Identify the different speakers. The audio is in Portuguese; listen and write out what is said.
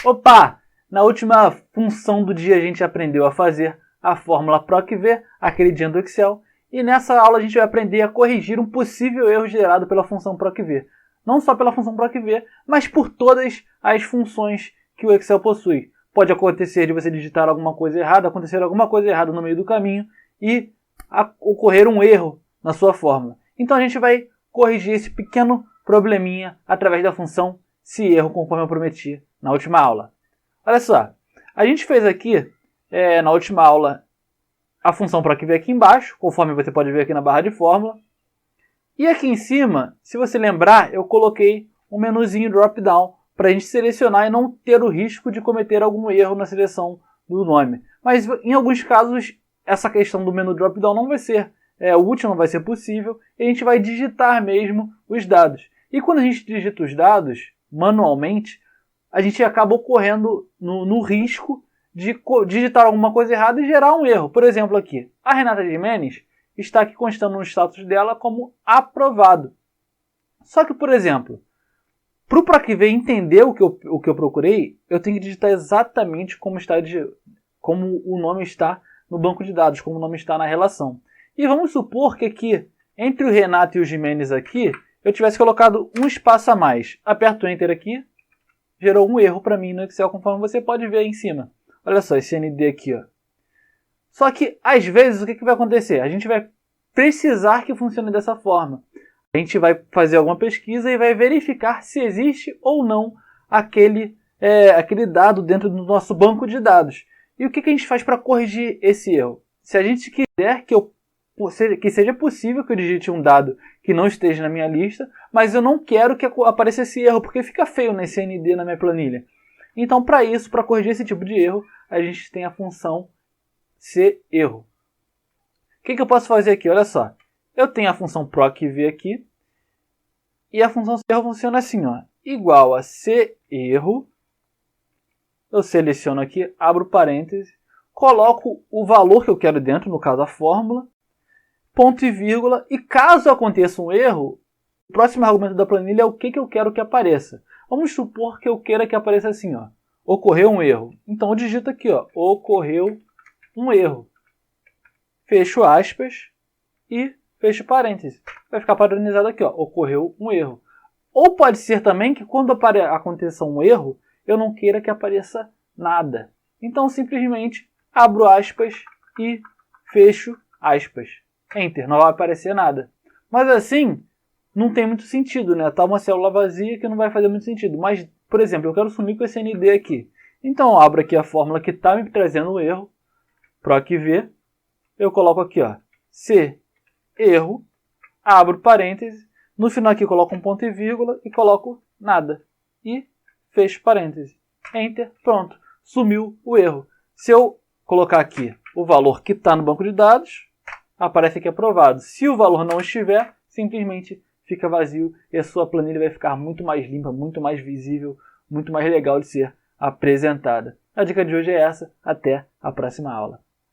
Speaker 1: Opa! Na última função do dia a gente aprendeu a fazer a fórmula PROC-V, aquele dia do Excel, e nessa aula a gente vai aprender a corrigir um possível erro gerado pela função PROC-V. Não só pela função PROC-V, mas por todas as funções que o Excel possui. Pode acontecer de você digitar alguma coisa errada, acontecer alguma coisa errada no meio do caminho e ocorrer um erro na sua fórmula. Então a gente vai corrigir esse pequeno probleminha através da função SeErro, conforme eu prometi na última aula. Olha só, a gente fez aqui, na última aula, a função PROC-V aqui embaixo, conforme você pode ver aqui na barra de fórmula. E aqui em cima, se você lembrar, eu coloquei um menuzinho drop-down para a gente selecionar e não ter o risco de cometer algum erro na seleção do nome. Mas em alguns casos, essa questão do menu drop-down não vai ser útil, não vai ser possível, e a gente vai digitar mesmo os dados. E quando a gente digita os dados manualmente, a gente acaba ocorrendo no risco de digitar alguma coisa errada e gerar um erro. Por exemplo, aqui, a Renata Gimenez está aqui constando no status dela como aprovado. Só que, por exemplo, para o PROC-V entender o que eu procurei, eu tenho que digitar exatamente como o nome está no banco de dados, como o nome está na relação. E vamos supor que aqui, entre o Renato e o Gimenez aqui, eu tivesse colocado um espaço a mais. Aperto o Enter aqui, gerou um erro para mim no Excel, conforme você pode ver aí em cima. Olha só, esse ND aqui, ó. Só que, às vezes, o que vai acontecer? A gente vai precisar que funcione dessa forma. A gente vai fazer alguma pesquisa e vai verificar se existe ou não aquele dado dentro do nosso banco de dados. E o que a gente faz para corrigir esse erro? Se a gente quiser que seja possível que eu digite um dado que não esteja na minha lista, mas eu não quero que apareça esse erro, porque fica feio nesse ND na minha planilha. Então, para isso, para corrigir esse tipo de erro, a gente tem a função SeErro. O que eu posso fazer aqui? Olha só. Eu tenho a função PROC-V aqui, e a função SeErro funciona assim, ó, igual a SeErro. Eu seleciono aqui, abro parênteses, coloco o valor que eu quero dentro, no caso a fórmula, ponto e vírgula, e caso aconteça um erro, o próximo argumento da planilha é o que eu quero que apareça. Vamos supor que eu queira que apareça assim, ó, ocorreu um erro. Então eu digito aqui, ó, ocorreu um erro. Fecho aspas e fecho parênteses. Vai ficar padronizado aqui, ó, ocorreu um erro. Ou pode ser também que quando aconteça um erro, eu não queira que apareça nada. Então simplesmente abro aspas e fecho aspas. Enter, não vai aparecer nada. Mas assim, não tem muito sentido, né? Tá uma célula vazia que não vai fazer muito sentido. Mas, por exemplo, eu quero sumir com esse ND aqui. Então eu abro aqui a fórmula que está me trazendo o erro, PROC-V. Eu coloco aqui, ó, SeErro, abro parênteses. No final aqui eu coloco um ponto e vírgula e coloco nada. E fecho parênteses. Enter, pronto. Sumiu o erro. Se eu colocar aqui o valor que está no banco de dados, aparece aqui aprovado. Se o valor não estiver, simplesmente fica vazio e a sua planilha vai ficar muito mais limpa, muito mais visível, muito mais legal de ser apresentada. A dica de hoje é essa. Até a próxima aula.